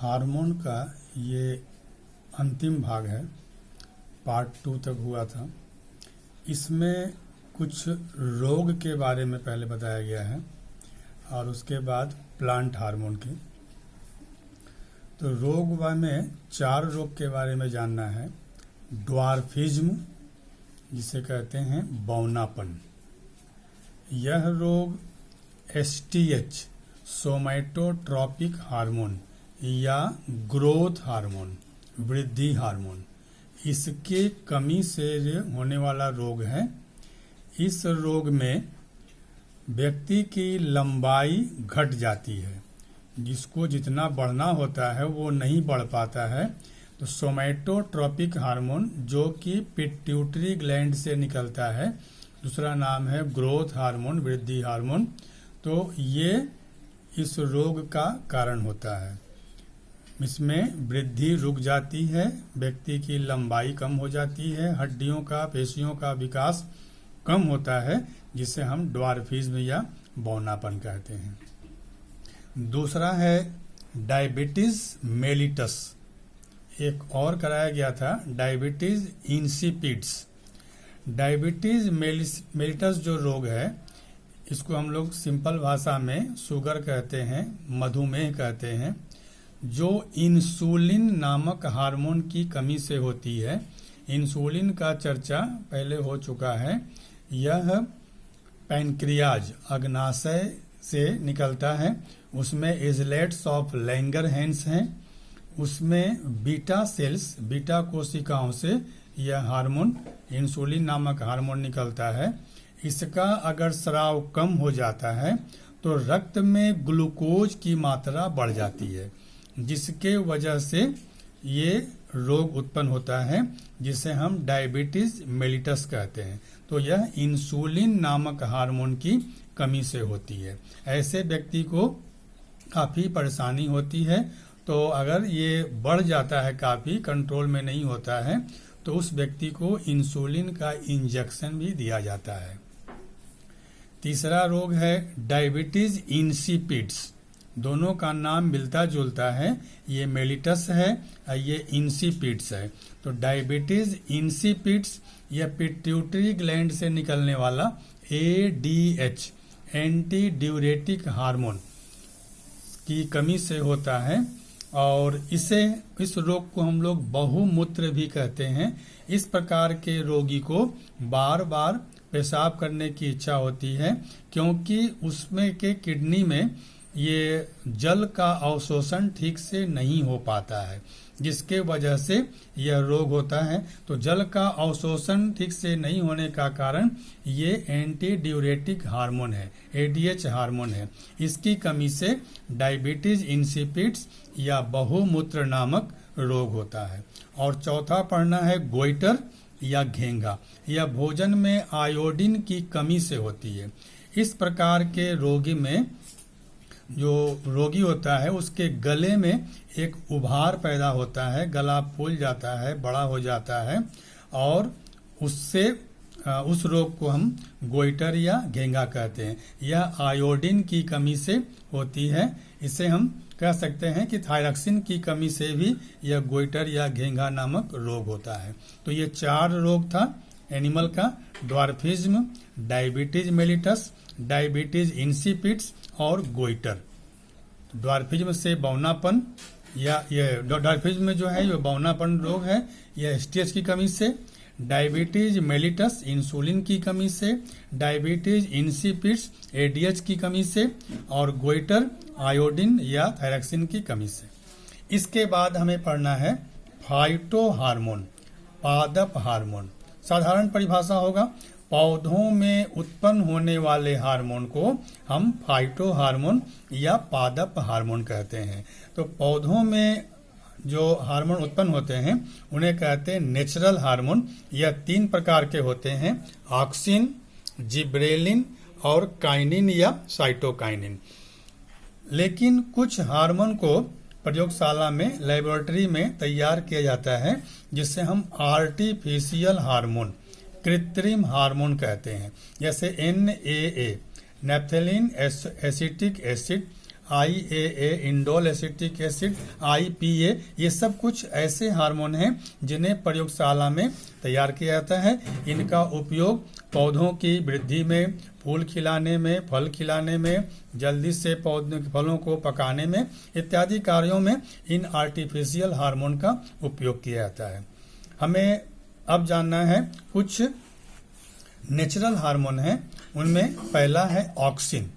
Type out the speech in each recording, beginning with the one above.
Hormone का ये अंतिम भाग है। पार्ट 2 तक हुआ था। इसमें कुछ रोग के बारे में पहले बताया गया है और उसके बाद प्लांट हार्मोन की। तो रोग में 4 रोग के बारे में जानना है। ड्वार्फिज्म, जिसे कहते हैं बौनापन। यह रोग STH सोमैटोट्रॉपिक हार्मोन या ग्रोथ हार्मोन, वृद्धि हार्मोन, इसके कमी से होने वाला रोग है। इस रोग में व्यक्ति की लंबाई घट जाती है, जिसको जितना बढ़ना होता है वो नहीं बढ़ पाता है। तो सोमैटोट्रॉपिक हार्मोन जो कि पिट्यूटरी ग्लैंड से निकलता है, दूसरा नाम है ग्रोथ हार्मोन, वृद्धि हार्मोन। तो ये इस रोग का कारण होता है। इसमें वृद्धि रुक जाती है, व्यक्ति की लंबाई कम हो जाती है, हड्डियों का, पेशियों का विकास कम होता है, जिसे हम ड्वार्फिज्म या बौनापन कहते हैं। दूसरा है डायबिटीज मेलिटस। एक और कराया गया था, डायबिटीज इंसिपिड्स। डायबिटीज मेलिटस जो रोग है, इसको हम लोग सिंपल भाषा में शुगर कहते हैं, मधुमेह कहते हैं, जो इंसुलिन नामक हार्मोन की कमी से होती है। इंसुलिन का चर्चा पहले हो चुका है। यह पैनक्रियाज, अग्नाशय से निकलता है। उसमें इजलेट्स ऑफ लैंगरहैंस हैं। उसमें बीटा सेल्स, बीटा कोशिकाओं से यह हार्मोन, इंसुलिन नामक हार्मोन निकलता है। इसका अगर स्राव कम हो जाता है तो रक्त में ग्लूकोज की मात्रा बढ़ जाती है, जिसके वजह से ये रोग उत्पन्न होता है, जिसे हम डायबिटीज मेलिटस कहते हैं। तो यह इंसुलिन नामक हार्मोन की कमी से होती है। ऐसे व्यक्ति को काफ़ी परेशानी होती है। तो अगर ये बढ़ जाता है, काफ़ी कंट्रोल में नहीं होता है, तो उस व्यक्ति को इंसुलिन का इंजेक्शन भी दिया जाता है। तीसरा रोग है डायबिटीज इंसिपिड्स। दोनों का नाम मिलता जुलता है। ये मेलिटस है और ये इंसिपिड्स है। तो डायबिटीज इंसिपिड्स यह पिट्यूटरी ग्लैंड से निकलने वाला ADH, एंटी ड्यूरेटिक हार्मोन की कमी से होता है। और इस रोग को हम लोग बहुमूत्र भी कहते हैं। इस प्रकार के रोगी को बार बार पेशाब करने की इच्छा होती है, क्योंकि उसमें के किडनी में ये जल का अवशोषण ठीक से नहीं हो पाता है, जिसके वजह से यह रोग होता है। तो जल का अवशोषण ठीक से नहीं होने का कारण ये एंटी ड्यूरेटिक हार्मोन है, ADH हार्मोन है। इसकी कमी से डायबिटीज इंसिपिड्स या बहुमूत्र नामक रोग होता है। और चौथा पढ़ना है गोइटर या घेंगा। यह भोजन में आयोडीन की कमी से होती है। इस प्रकार के रोगी में जो रोगी होता है, उसके गले में एक उभार पैदा होता है, गला फूल जाता है, बड़ा हो जाता है, और उससे उस रोग को हम गोइटर या घेंगा कहते हैं। यह आयोडीन की कमी से होती है। इसे हम कह सकते हैं कि थायरॉक्सिन की कमी से भी यह गोइटर या घेंगा नामक रोग होता है। तो ये 4 रोग था एनिमल का: ड्वार्फिज्म, डायबिटीज मेलिटस, डायबिटीज इंसिपिड्स और गोइटर। ड्वार्फिज्म से बौनापन, या ये ड्वार्फिज्म में जो है ये बौनापन रोग है, यह STH की कमी से। डायबिटीज मेलिटस इंसुलिन की कमी से। डायबिटीज इंसिपिड्स ADH की कमी से। और गोइटर आयोडीन या थायरॉक्सिन की कमी से। इसके बाद हमें पढ़ना है फाइटो हार्मोन, पादप हार्मोन। साधारण परिभाषा होगा, पौधों में उत्पन्न होने वाले हार्मोन को हम फाइटो हार्मोन या पादप हार्मोन कहते हैं। तो पौधों में जो हार्मोन उत्पन्न होते हैं उन्हें कहते हैं नेचुरल हार्मोन। यह 3 प्रकार के होते हैं: ऑक्सिन, जिब्रेलिन और काइनिन या साइटोकाइनिन। लेकिन कुछ हार्मोन को प्रयोगशाला में, लेबोरेटरी में तैयार किया जाता है, जिससे हम आर्टिफिशियल हार्मोन, कृत्रिम हार्मोन कहते हैं। जैसे NAA, naphthalene acetic acid, IAA indole acetic acid, IPA, ये सब कुछ ऐसे हार्मोन हैं जिन्हें प्रयोगशाला में तैयार किया जाता है। इनका उपयोग पौधों की वृद्धि में, फूल खिलाने में, फल खिलाने में, जल्दी से पौधों फलों को पकाने में इत्यादि कार्यों में इन आर्टिफिशियल हार्मोन का उपयोग किया जाता है। हमें अब जानना है कुछ नेचुरल हार्मोन हैं। उनमें पहला है ऑक्सिन।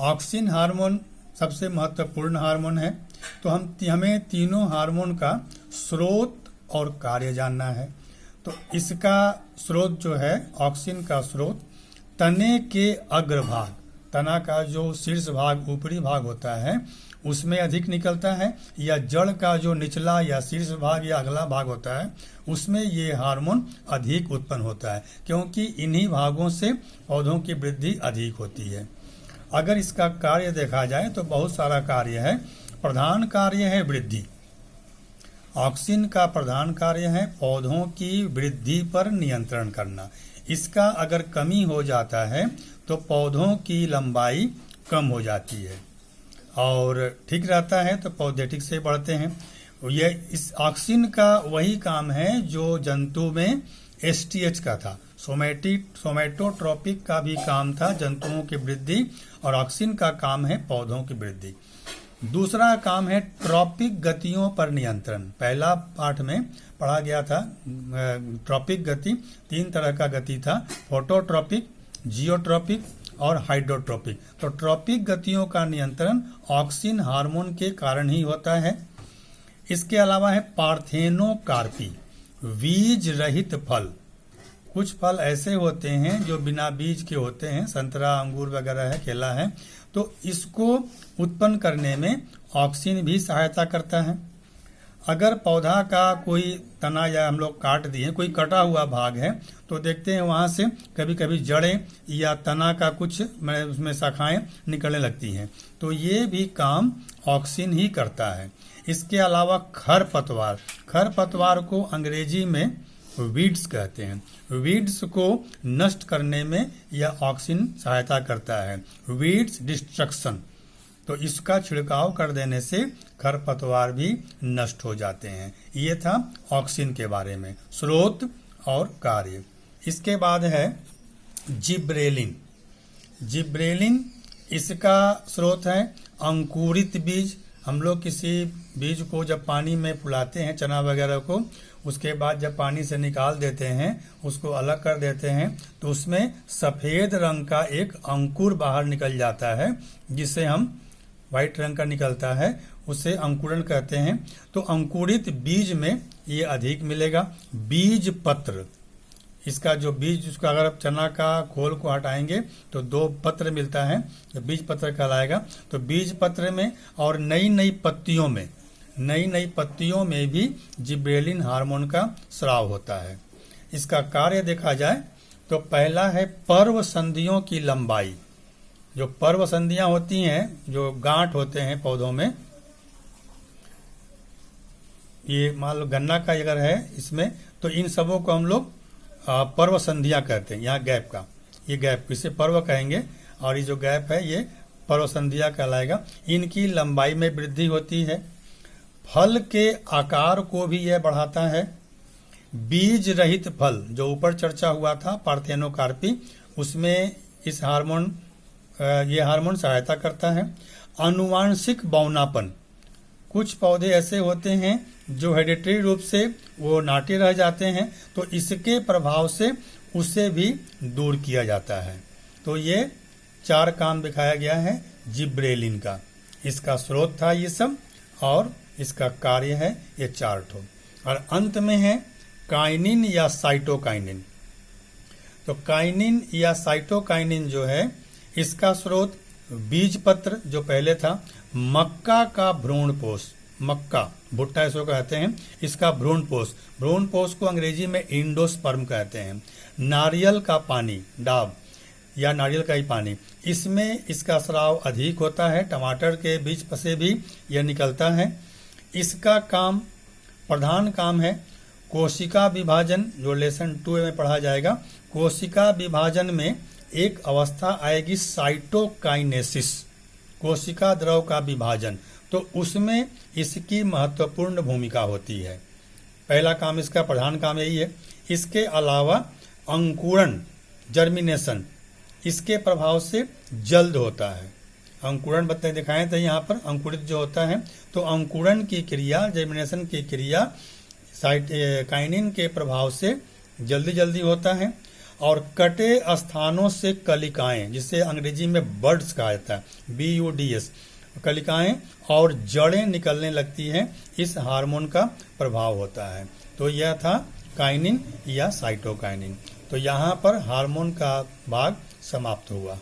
ऑक्सिन हार्मोन सबसे महत्वपूर्ण हार्मोन है। तो हमें तीनों हार्मोन का स्रोत और कार्य जानना है। तो इसका स्रोत जो है, ऑक्सिन का स्रोत तने के अग्रभाग, तना का जो शीर्ष भाग, ऊपरी भाग होता है, उसमें अधिक निकलता है, या जड़ का जो निचला या शीर्ष भाग या अगला भाग होता है, उसमें ये हार्मोन अधिक उत्पन्न होता है, क्योंकि इन्हीं भागों से पौधों की वृद्धि अधिक होती है। अगर इसका कार्य देखा जाए तो बहुत सारा कार्य है। प्रधान कार्य है वृद्धि। ऑक्सिन का प्रधान कार्य है पौधों की वृद्धि पर नियंत्रण करना। इसका अगर कमी हो जाता है तो पौधों की लंबाई कम हो जाती है, और ठीक रहता है तो पौधे ठीक से बढ़ते हैं। इस ऑक्सिन का वही काम है जो जंतु में STH का था। सोमेटोट्रोपिक का भी काम था जंतुओं की वृद्धि, और ऑक्सिन का काम है पौधों की वृद्धि। दूसरा काम है ट्रॉपिक गतियों पर नियंत्रण। पहला पाठ में पढ़ा गया था ट्रॉपिक गति, 3 तरह का गति था, फोटोट्रॉपिक, जियोट्रॉपिक और हाइड्रोट्रॉपिक। तो ट्रॉपिक गतियों का नियंत्रण ऑक्सिन हार्मोन के कारण ही होता है। इसके अलावा है पार्थेनोकार्पी, बीज रहित फल। कुछ फल ऐसे होते हैं जो बिना बीज के होते हैं, संतरा, अंगूर वगैरह है, केला है, तो इसको उत्पन्न करने में ऑक्सिन भी सहायता करता है। अगर पौधा का कोई तना या हम लोग काट दिए, कोई कटा हुआ भाग है, तो देखते हैं वहां से कभी कभी जड़ें या तना का कुछ उसमें शाखाएं निकलने लगती हैं, तो ये भी काम ऑक्सिन ही करता है। इसके अलावा खरपतवार, खरपतवार को अंग्रेजी में वीड्स कहते हैं। वीड्स को नष्ट करने में यह ऑक्सिन सहायता करता है, वीड्स डिस्ट्रक्शन। तो इसका छिड़काव कर देने से खरपतवार भी नष्ट हो जाते हैं। ये था ऑक्सिन के बारे में, स्रोत और कार्य। इसके बाद है जिब्रेलिन। जिब्रेलिन इसका स्रोत है अंकुरित बीज। हम लोग किसी बीज को जब पानी में फुलाते हैं, चना वगैरह को, उसके बाद जब पानी से निकाल देते हैं, उसको अलग कर देते हैं, तो उसमें सफेद रंग का एक अंकुर बाहर निकल जाता है, जिसे हम व्हाइट रंग का निकलता है, उसे अंकुरन कहते हैं। तो अंकुरित बीज में ये अधिक मिलेगा। बीज पत्र, इसका जो बीज, उसका अगर आप चना का खोल को हटाएंगे तो 2 पत्र मिलता है, तो बीज पत्र कहलाएगा। तो बीज पत्र में और नई नई पत्तियों में भी जिब्रेलिन हार्मोन का स्राव होता है। इसका कार्य देखा जाए तो पहला है पर्व संधियों की लंबाई। जो पर्व संधियां होती हैं, जो गांठ होते हैं पौधों में, ये मान लो गन्ना का अगर है इसमें, तो इन सबों को हम लोग पर्व संधियां कहते हैं। यहाँ गैप का, ये गैप, इसे पर्व कहेंगे, और ये जो गैप है ये पर्व संधियां कहलाएगा। इनकी लंबाई में वृद्धि होती है। फल के आकार को भी यह बढ़ाता है। बीज रहित फल, जो ऊपर चर्चा हुआ था पार्थेनोकार्पी, उसमें इस हार्मोन, ये हार्मोन सहायता करता है। आनुवांशिक बौनापन, कुछ पौधे ऐसे होते हैं जो हेरिडिटरी रूप से वो नाटे रह जाते हैं, तो इसके प्रभाव से उसे भी दूर किया जाता है। तो ये 4 काम दिखाया गया है जिब्रेलिन का। इसका स्रोत था ये सब, और इसका कार्य है ये 4 ठो। और अंत में है काइनिन या साइटोकाइनिन। तो काइनिन या साइटोकाइनिन जो है, इसका स्रोत बीज पत्र जो पहले था, मक्का का भ्रूणपोष, मक्का भुट्टा इसको कहते हैं, इसका भ्रूणपोष को अंग्रेजी में इंडोस्पर्म कहते हैं। नारियल का पानी, डाब या नारियल का ही पानी, इसमें इसका स्राव अधिक होता है। टमाटर के बीज से भी यह निकलता है। इसका काम, प्रधान काम है कोशिका विभाजन, जो लेसन 2 में पढ़ा जाएगा। कोशिका विभाजन में एक अवस्था आएगी साइटोकाइनेसिस, कोशिका द्रव का विभाजन, तो उसमें इसकी महत्वपूर्ण भूमिका होती है। पहला काम इसका, प्रधान काम यही है। इसके अलावा अंकुरण, जर्मिनेशन, इसके प्रभाव से जल्द होता है। अंकुरण दिखाएं तो यहाँ पर अंकुरित जो होता है, तो अंकुरण की क्रिया, जर्मिनेशन की क्रिया काइनिन के प्रभाव से जल्दी होता है। और कटे स्थानों से कलिकाएं, जिसे अंग्रेजी में बर्ड्स कहा जाता है, BUDS, कलिकाएं और जड़ें निकलने लगती हैं, इस हार्मोन का प्रभाव होता है। तो यह था काइनिन या साइटोकाइनिन। तो यहाँ पर हार्मोन का भाग समाप्त हुआ।